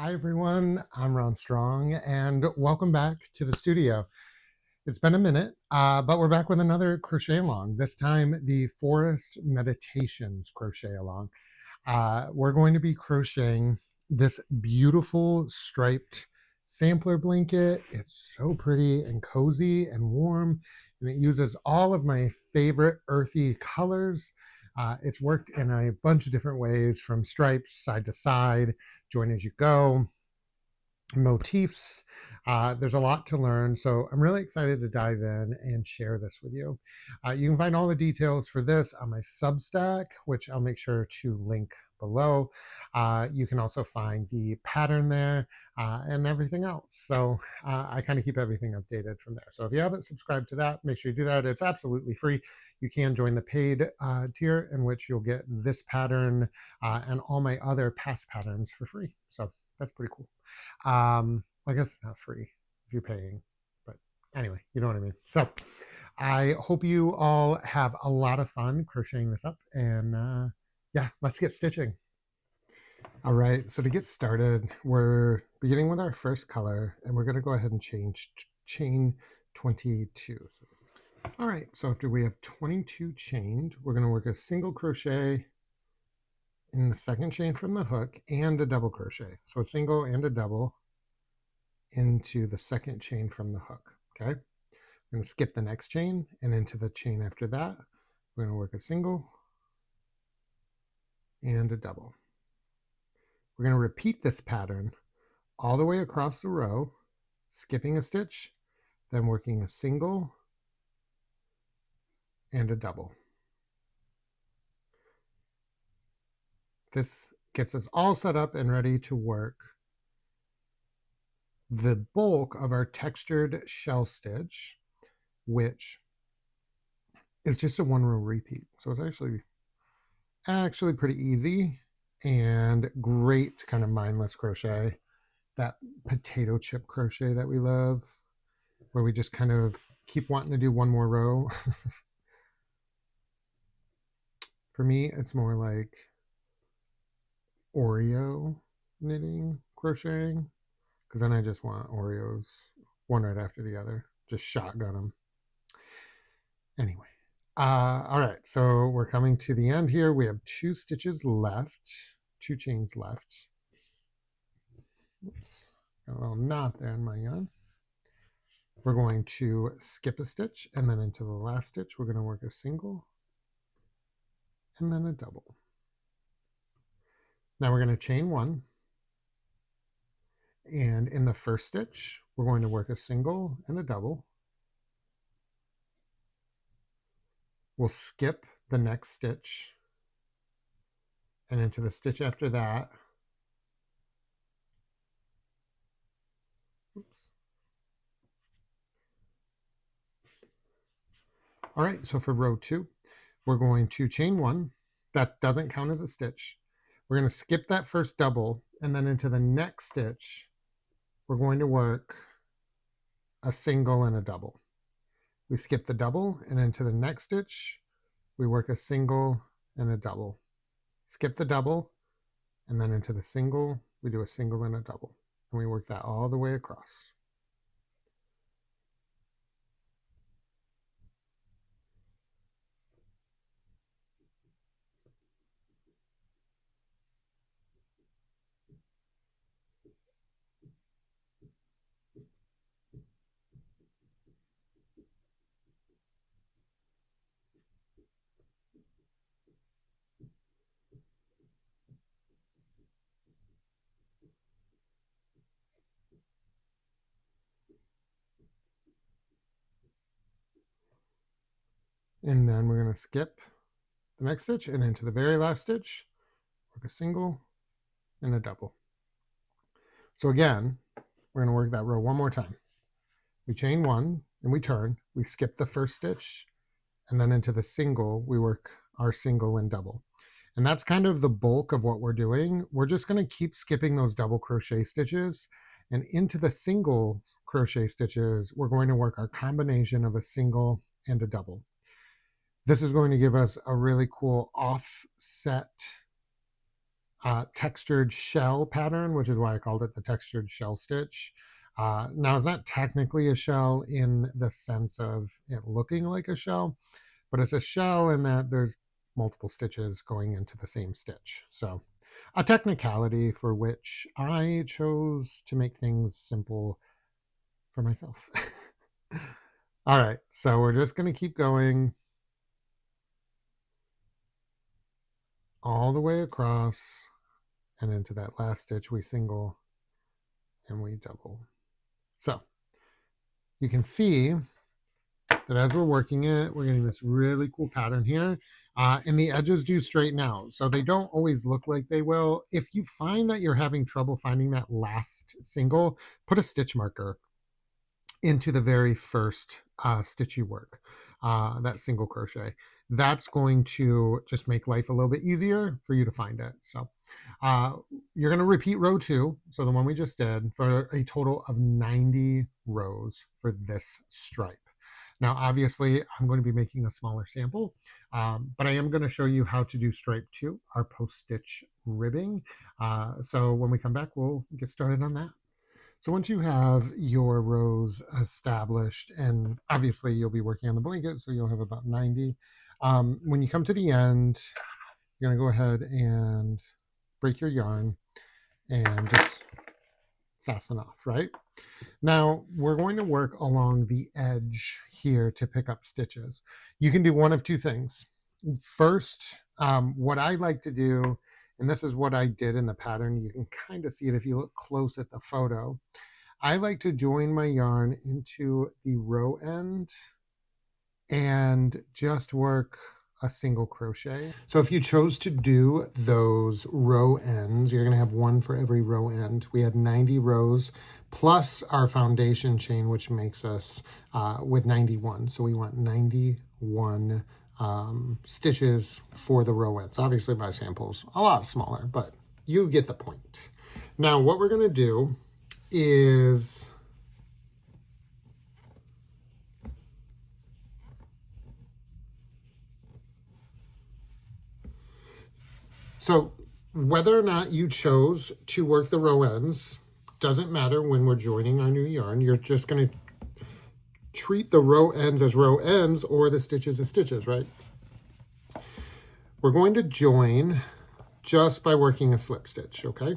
Hi everyone, I'm Rohn Strong and welcome back to the studio. It's been a minute, but we're back with another Crochet-Along, this time the Forest Meditations Crochet-Along. We're going to be crocheting this beautiful striped sampler blanket. It's so pretty and cozy and warm, and it uses all of my favorite earthy colors. It's worked in a bunch of different ways, from stripes, side to side, join as you go, motifs. There's a lot to learn, so I'm really excited to dive in and share this with you. You can find all the details for this on my Substack, which I'll make sure to link below. You can also find the pattern there and everything else. So I kind of keep everything updated from there. So if you haven't subscribed to that, make sure you do that. It's absolutely free. You can join the paid tier, in which you'll get this pattern and all my other past patterns for free. So that's pretty cool. I guess it's not free if you're paying, but anyway, you know what I mean. So I hope you all have a lot of fun crocheting this up, and yeah, let's get stitching. All right, so to get started, we're beginning with our first color, and we're going to go ahead and chain 22. All right, so after we have 22 chained, we're going to work a single crochet in the second chain from the hook and a double crochet. So a single and a double into the second chain from the hook. Okay, I'm going to skip the next chain, and into the chain after that, we're going to work a single and a double. We're going to repeat this pattern all the way across the row, skipping a stitch, then working a single and a double. This gets us all set up and ready to work the bulk of our textured shell stitch, which is just a one row repeat. So it's actually pretty easy and great kind of mindless crochet, that potato chip crochet that we love, where we just kind of keep wanting to do one more row. For me, it's more like Oreo knitting crocheting, because then I just want Oreos one right after the other, just shotgun them. Anyway, all right, so we're coming to the end here. We have 2 stitches left, 2 chains left. Oops, got a little knot there in my yarn. We're going to skip a stitch, and then into the last stitch we're going to work a single and then a double. Now we're going to chain 1, and in the first stitch we're going to work a single and a double. We'll skip the next stitch, and into the stitch after that, all right, so for row 2, we're going to chain 1. That doesn't count as a stitch. We're going to skip that first double, and then into the next stitch, we're going to work a single and a double. We skip the double, and into the next stitch, we work a single and a double. Skip the double, and then into the single, we do a single and a double. And we work that all the way across. And then we're going to skip the next stitch, and into the very last stitch, work a single and a double. So again, we're going to work that row one more time. We chain 1 and we turn, we skip the first stitch, and then into the single, we work our single and double. And that's kind of the bulk of what we're doing. We're just going to keep skipping those double crochet stitches, and into the single crochet stitches, we're going to work our combination of a single and a double. This is going to give us a really cool offset textured shell pattern, which is why I called it the textured shell stitch. Now, it's not technically a shell in the sense of it looking like a shell, but it's a shell in that there's multiple stitches going into the same stitch. So a technicality for which I chose to make things simple for myself. All right, so we're just going to keep going all the way across and into that last stitch. We single and we double. So you can see that as we're working it, we're getting this really cool pattern here. And the edges do straighten out. So they don't always look like they will. If you find that you're having trouble finding that last single, put a stitch marker into the very first stitch you work, that single crochet. That's going to just make life a little bit easier for you to find it. So you're going to repeat row 2, so the one we just did, for a total of 90 rows for this stripe. Now, obviously, I'm going to be making a smaller sample, but I am going to show you how to do stripe 2, our post-stitch ribbing. So when we come back, we'll get started on that. So once you have your rows established, and obviously you'll be working on the blanket, so you'll have about 90. When you come to the end, you're going to go ahead and break your yarn and just fasten off, right? Now, we're going to work along the edge here to pick up stitches. You can do one of two things. First, what I like to do, and this is what I did in the pattern, you can kind of see it if you look close at the photo. I like to join my yarn into the row end and just work a single crochet. So if you chose to do those row ends, you're going to have one for every row end. We had 90 rows plus our foundation chain, which makes us with 91. So we want 91 stitches for the row ends. Obviously my sample's a lot smaller, but you get the point. Now what we're going to do is so whether or not you chose to work the row ends doesn't matter when we're joining our new yarn. You're just going to treat the row ends as row ends or the stitches as stitches, right? We're going to join just by working a slip stitch, okay?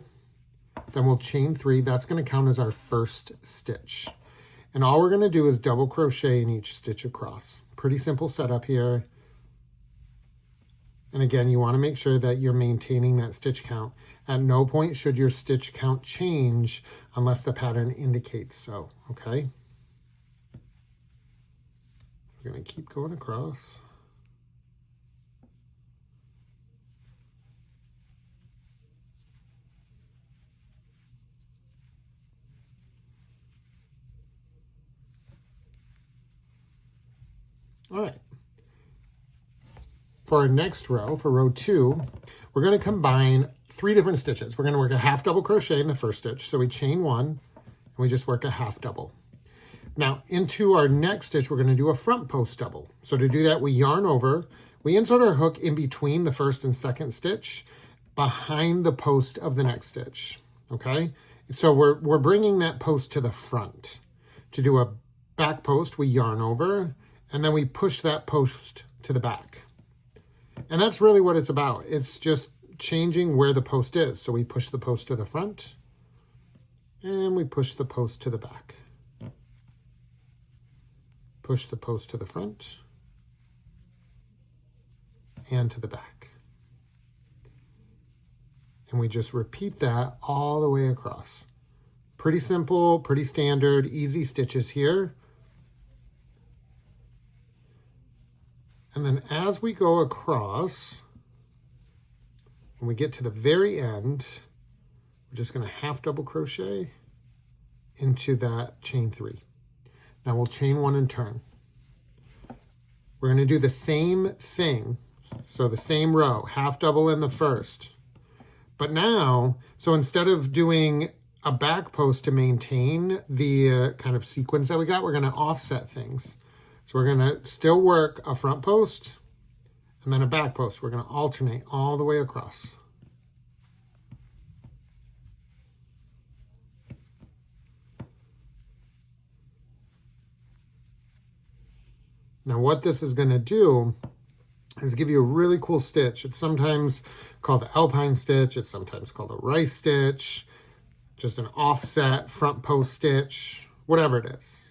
Then we'll chain 3. That's going to count as our first stitch. And all we're going to do is double crochet in each stitch across. Pretty simple setup here. And again, you want to make sure that you're maintaining that stitch count. At no point should your stitch count change unless the pattern indicates so, okay? We're going to keep going across. All right. For our next row, for row 2, we're going to combine 3 different stitches. We're going to work a half double crochet in the first stitch. So we chain 1 and we just work a half double. Now into our next stitch, we're going to do a front post double. So to do that, we yarn over, we insert our hook in between the first and second stitch behind the post of the next stitch. Okay. So we're bringing that post to the front. To do a back post, we yarn over and then we push that post to the back. And that's really what it's about. It's just changing where the post is. So we push the post to the front and we push the post to the back. Push the post to the front and to the back. And we just repeat that all the way across. Pretty simple, pretty standard, easy stitches here. And then as we go across, when we get to the very end, we're just going to half double crochet into that chain 3. Now we'll chain 1 and turn. We're going to do the same thing. So the same row, half double in the first. But now, so instead of doing a back post to maintain the kind of sequence that we got, we're going to offset things. So we're going to still work a front post and then a back post. We're going to alternate all the way across. Now what this is going to do is give you a really cool stitch. It's sometimes called the alpine stitch. It's sometimes called a rice stitch, just an offset front post stitch, whatever it is.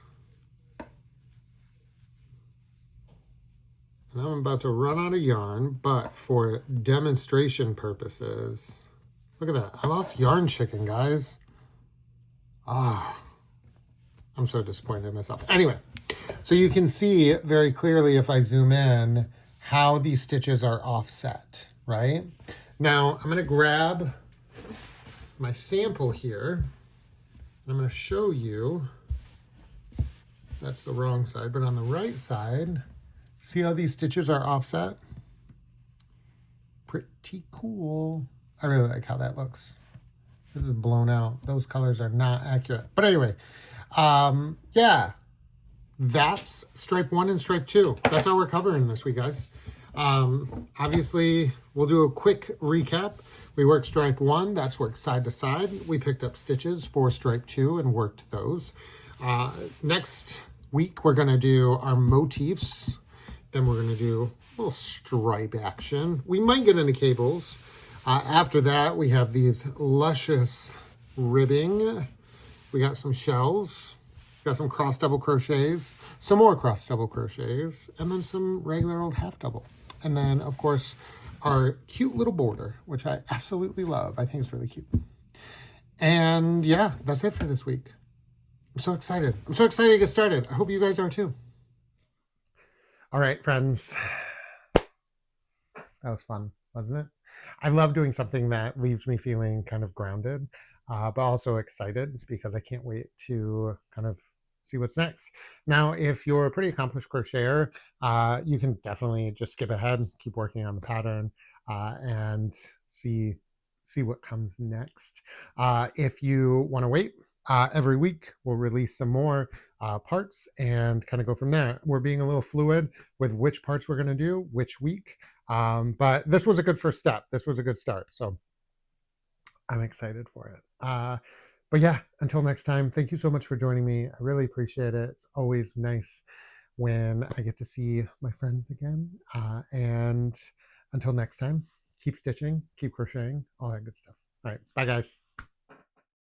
And I'm about to run out of yarn, but for demonstration purposes, look at that. I lost yarn chicken, guys. Ah, I'm so disappointed in myself. Anyway, so you can see very clearly if I zoom in how these stitches are offset, right? Now I'm going to grab my sample here. I'm going to show you. That's the wrong side, but on the right side, see how these stitches are offset? Pretty cool. I really like how that looks. This is blown out. Those colors are not accurate. But anyway, yeah, that's stripe 1 and stripe 2. That's all we're covering this week, guys. Obviously, we'll do a quick recap. We worked stripe 1, that's worked side to side. We picked up stitches for stripe 2 and worked those. Next week, we're gonna do our motifs. Then we're gonna do a little stripe action. We might get into cables. After that, we have these luscious ribbing. We got some shells, got some cross double crochets, some more cross double crochets, and then some regular old half double. And then, of course, our cute little border, which I absolutely love. I think it's really cute. And yeah, that's it for this week. I'm so excited. I'm so excited to get started. I hope you guys are too. All right, friends. That was fun, wasn't it? I love doing something that leaves me feeling kind of grounded, but also excited because I can't wait to kind of see what's next. Now, if you're a pretty accomplished crocheter, you can definitely just skip ahead, keep working on the pattern, and see what comes next. If you want to wait, every week we'll release some more parts and kind of go from there. We're being a little fluid with which parts we're going to do which week. But this was a good first step. This was a good start. So I'm excited for it. But yeah, until next time, thank you so much for joining me. I really appreciate it. It's always nice when I get to see my friends again. And until next time, keep stitching, keep crocheting, all that good stuff. All right. Bye, guys.